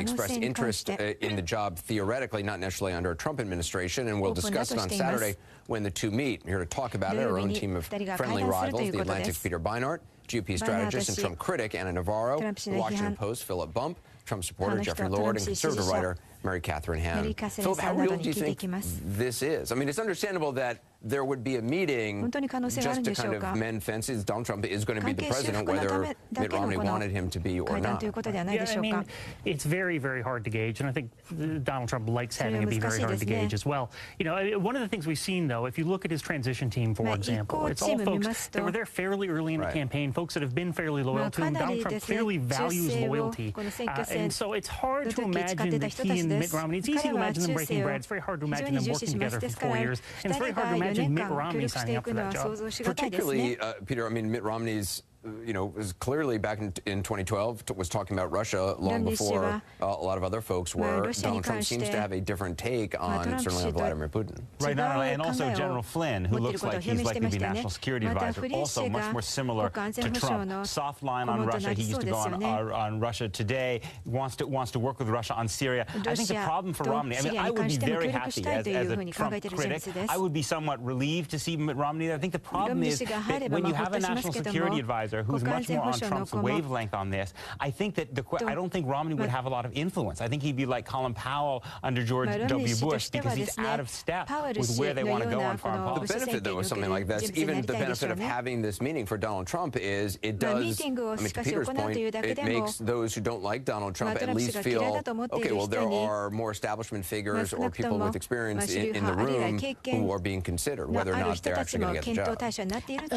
expressed interest in the job theoretically, not necessarily under a Trump administration, and we'll discuss it on Saturday when the two meet. Here to talk about it, our own team of friendly rivals, The Atlantic's Peter Beinart, GOP strategist and Trump critic Anna Navarro, The Washington Post Philip Bump, Trump supporter Jeffrey Lord, and conservative writer Mary Catherine Ham. Philip, how real do you think this is? I mean, it's understandable that there would be a meeting just to kind of mend fences. Donald Trump is going to be the president, whether Mitt Romney wanted him to be or not. Yeah, I mean, it's very, very hard to gauge, and I think Donald Trump likes having it be very hard to gauge as well. You know, one of the things we've seen, though, if you look at his transition team, for example, it's all folks that were there fairly early in the campaign, folks that have been fairly loyal to him. Donald Trump clearly values loyalty, and so it's hard to imagine that he and Mitt Romney, it's easy to imagine them breaking bread. It's very hard to imagine them working together for 4 years, and it's very hard to imagine Mitt Romney signing up for that job. Particularly, Peter, I mean, Mitt Romney's, was clearly back in 2012 was talking about Russia long before a lot of other folks were. Donald Trump seems to have a different take on, certainly on Vladimir Putin. Right, and also General Flynn, who looks like he's likely to be National Security Advisor, also much more similar to Trump. Soft line on Russia. He used to go on Russia Today, wants to work with Russia on Syria. I think the problem for Romney, I mean, I would be very happy as a Trump critic. I would be somewhat relieved to see Mitt Romney. I think the problem is that when you have a National Security Advisor who's much more on Trump's wavelength on this, I think that I don't think Romney would have a lot of influence. I think he'd be like Colin Powell under George W. Bush, because he's out of step with where they want to go on foreign policy. The benefit, though, of something like this, even the benefit of having this meeting for Donald Trump is it does, I mean, to Peter's point, it makes those who don't like Donald Trump at least feel, okay, well, there are more establishment figures or people with experience in the room who are being considered, whether or not they're actually going to get the job.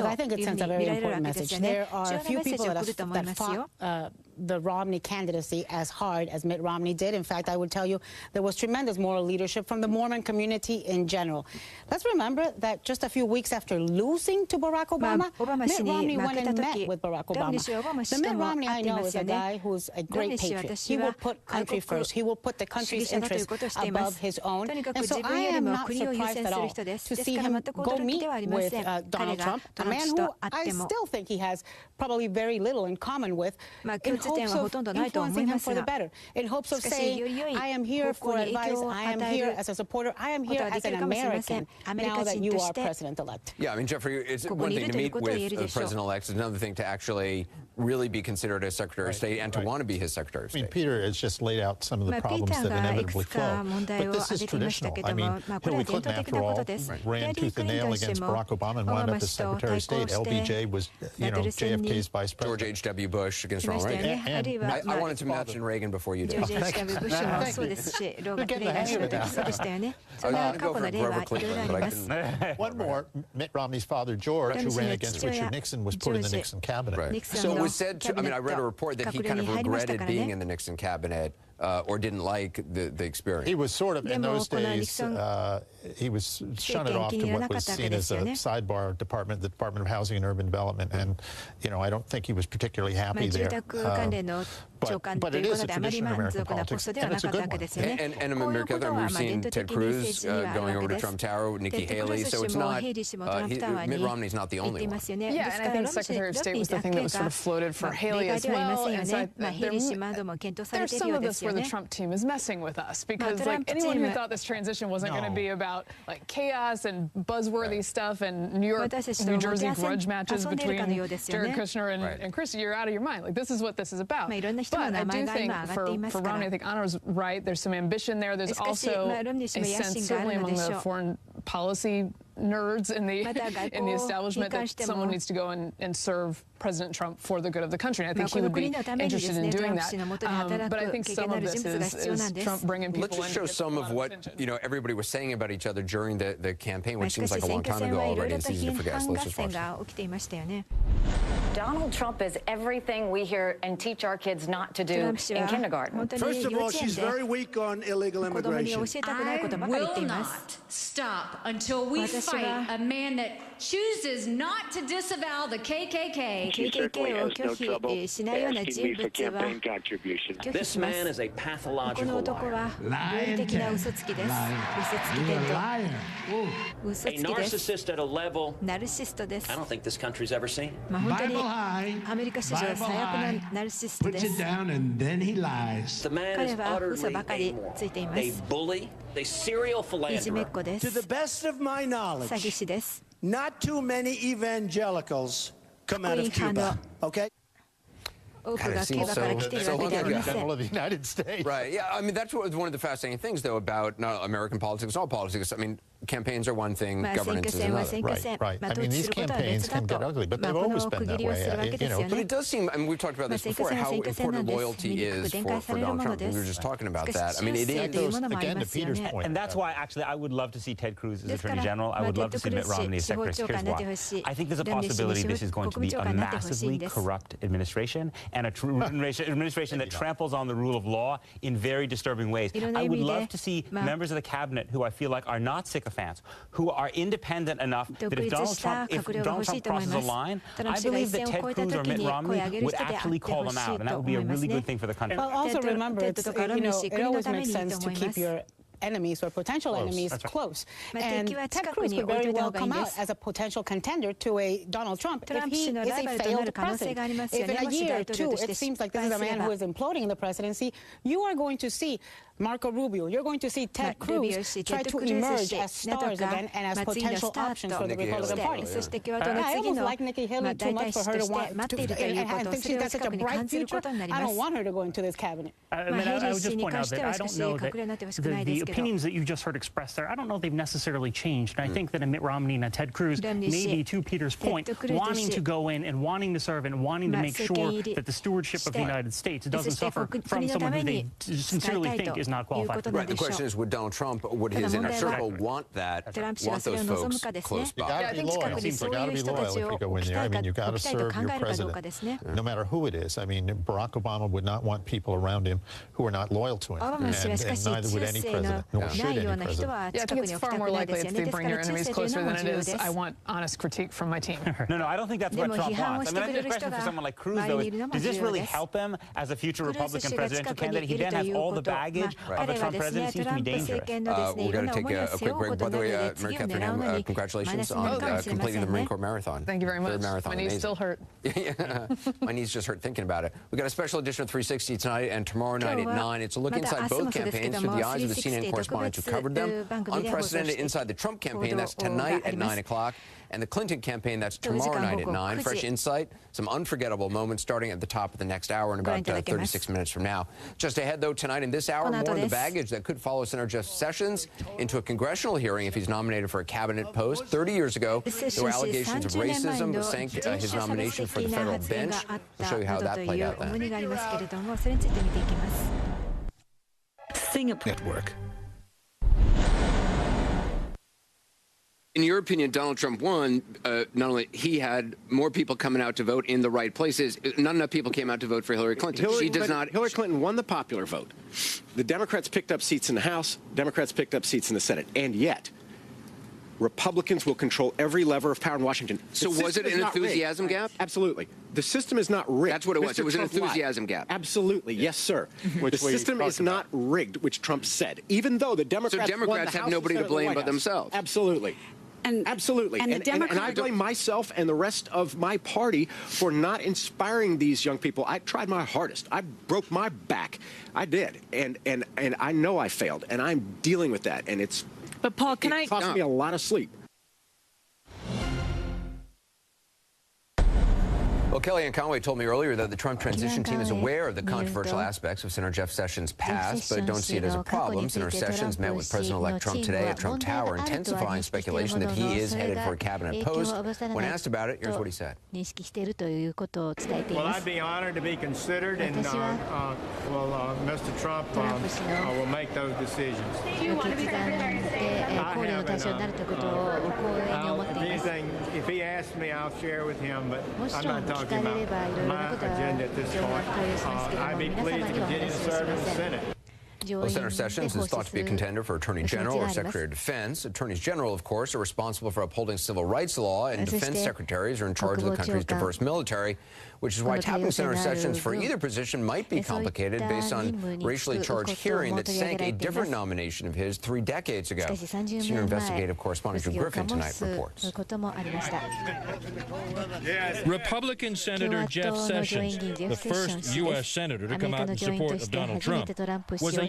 I think it sends a very important message. There are few people that fought the Romney candidacy as hard as Mitt Romney did. In fact, I would tell you there was tremendous moral leadership from the Mormon community in general. Let's remember that just a few weeks after losing to Barack Obama, Mitt Romney went and met with Barack Obama. The Mitt Romney I know is a guy who's a great patriot. He will put country first. He will put the country's interests above his own. And so I am not surprised at all to see him go meet with Donald Trump, a man who I still think he has probably very little in common with, in hopes of influencing him for the better, in hopes of saying, I am here for advice, I am here as a supporter, I am here as an American, now that you are president-elect. Yeah, I mean, Jeffrey, it's one thing to meet with the president-elect, it's another thing to actually really be considered as Secretary of State and to want to be his Secretary of State. I mean, Peter has just laid out some of the problems that inevitably flow. But this is traditional. I mean, Hillary Clinton, after all, ran tooth and nail against Barack Obama and wound up as Secretary of State. LBJ was, JFK's vice president. George H.W. Bush against Ronald Reagan. And I wanted to mention Reagan before you did. We're getting the hang of it now. I was going to go for Grover Cleveland, but I couldn't. One more, Mitt Romney's father, George, who ran against Richard Nixon, was put in the Nixon cabinet. Right. So it was said to, I mean, I read a report that he kind of regretted being in the Nixon cabinet or didn't like the experience. He was sort of, in those days, he was shunted off to what was seen as a sidebar department, the Department of Housing and Urban Development, and, I don't think he was particularly happy there. But it is a tradition in American politics, and it's a good one. And America, we've seen Ted Cruz going over to Trump Tower with Nikki Haley, so it's not, Mitt Romney's not the only one. Yeah, and I think Secretary of State was the thing that was sort of floated for Haley as well. And so there's some of this where the Trump team is messing with us, because anyone who thought this transition wasn't going to be about chaos and buzzworthy stuff and New York, New Jersey grudge matches between Jared Kushner and Christie, you're out of your mind. This is what this is about. But I do think for Romney, I think Anna's right. There's some ambition there. There's also a sense, certainly among the foreign policy nerds in the establishment, that someone needs to go and serve President Trump for the good of the country. And I think he would be interested in doing that. But I think some of this is Trump bringing people in. Let's just show some of what everybody was saying about each other during the campaign, which seems like a long time ago already. It's easy to forget. So let's just watch. Donald Trump is everything we hear and teach our kids not to do in kindergarten. First of all, she's very weak on illegal immigration. I will not stop until we fight a man that chooses not to disavow the KKK. KKK を拒否しないような人物は拒否します。この男は合理的な嘘つきです。嘘つき伝と嘘つきです。ナルシストです。本当にアメリカ史上最悪なナルシストです。彼は嘘ばかりついています。いじめっ子です。詐欺師です。Not too many evangelicals come out of Cuba, okay? God, it seems so general of the United States. Right, yeah, I mean, that's one of the fascinating things, though, about not American politics, all politics. I mean, campaigns are one thing, governance is another. Right. I mean, these campaigns can get ugly, but they've always been that way. You know. But it does seem, I mean, we've talked about this before, how important loyalty is for Donald Trump. We were just talking about that. I mean, it goes, again, to Peter's point. And that's why, actually, I would love to see Ted Cruz as Attorney General. I would love to see Mitt Romney as Secretary. Here's why. I think there's a possibility this is going to be a massively corrupt administration and a administration that tramples on the rule of law in very disturbing ways. I would love to see members of the cabinet who I feel like are not sycophants, who are independent enough that if Donald Trump crosses a line, I believe that Ted Cruz or Mitt Romney would actually call them out, and that would be a really good thing for the country. Well, also remember, it always makes sense to keep your enemies or potential enemies close. And Ted Cruz could very well come out as a potential contender to a Donald Trump if he is a failed president. If in a year or two it seems like this is a man who is imploding the presidency, you are going to see Marco Rubio, you're going to see Ted Cruz try to emerge as stars again and as potential options for the Republican Party. I almost like Nikki Haley too much for her to want to, and I think she's got such a bright future. I don't want her to go into this cabinet. I would just point out that I don't know that the opinions that you just heard expressed there, I don't know they've necessarily changed. And I think that a Mitt Romney and a Ted Cruz may be, to Peter's point, wanting to go in and wanting to serve and wanting to make sure that the stewardship of the United States doesn't suffer from someone who they sincerely think is not qualified. Right. The question is, would Donald Trump, would his inner circle want that, want those folks close by? You got to be loyal. It seems like you got to be loyal if you go in there. I mean, you got to serve your president, no matter who it is. I mean, Barack Obama would not want people around him who are not loyal to him, and neither would any president, nor should any president. Yeah, I think it's far more likely it's they bring your enemies closer than it is I want honest critique from my team. No, I don't think that's what Trump wants. I mean, I think the question for someone like Cruz, though, is does this really help him as a future Republican presidential candidate? He then has all the baggage of a Trump president. It seems to be dangerous. We're going to take a quick break. By the way, Mary Catherine Ham, congratulations on completing the Marine Corps Marathon. Thank you very much. My knees still hurt. My knees just hurt thinking about it. We've got a special edition of 360 tonight and tomorrow night at 9. It's a look inside both campaigns through the eyes of the CNN correspondents who covered them. Unprecedented inside the Trump campaign, that's tonight at 9 o'clock. And the Clinton campaign, that's tomorrow night at 9. Fresh insight, some unforgettable moments starting at the top of the next hour in about 36 minutes from now. Just ahead, though, tonight in this hour, more on the baggage that could follow Senator Jeff Sessions into a congressional hearing if he's nominated for a cabinet post. 30 years ago, there were allegations of racism that sank his nomination for the federal bench. We'll show you how that played out then. Singapore Network. In your opinion, Donald Trump won. Not only he had more people coming out to vote in the right places, not enough people came out to vote for Hillary Clinton. Hillary Clinton won the popular vote. The Democrats picked up seats in the House. Democrats picked up seats in the Senate. And yet, Republicans will control every lever of power in Washington. So was it an enthusiasm gap? Absolutely. The system is not rigged. That's what it was. It was an enthusiasm gap. Absolutely. Yes, sir. The system is not rigged, which Trump said, even though the Democrats have nobody to blame but themselves. Absolutely. Absolutely. And I blame myself and the rest of my party for not inspiring these young people. I tried my hardest. I broke my back. I did. And I know I failed. And I'm dealing with that. And it cost me a lot of sleep. Well, Kellyanne Conway told me earlier that the Trump transition team is aware of the controversial aspects of Senator Jeff Sessions' past, but don't see it as a problem. Senator Sessions met with President-elect Trump today at Trump Tower, intensifying speculation that he is headed for a cabinet post. When asked about it, here's what he said. Well, I'd be honored to be considered, and Mr. Trump will make those decisions. Do you want to be secretary? If he asks me, I'll share with him, but I'm not talking about my agenda at this point. I'd be pleased to continue to serve in the Senate. Well, Senator Sessions is thought to be a contender for Attorney General or Secretary of Defense. Attorneys General, of course, are responsible for upholding civil rights law, and defense secretaries are in charge of the country's diverse military, which is why tapping Senator Sessions for either position might be complicated based on racially charged hearing that sank a different nomination of his 3 decades ago. Senior investigative correspondent Drew Griffin tonight reports. Republican Senator Jeff Sessions, the first U.S. senator to come out in support of Donald Trump, was a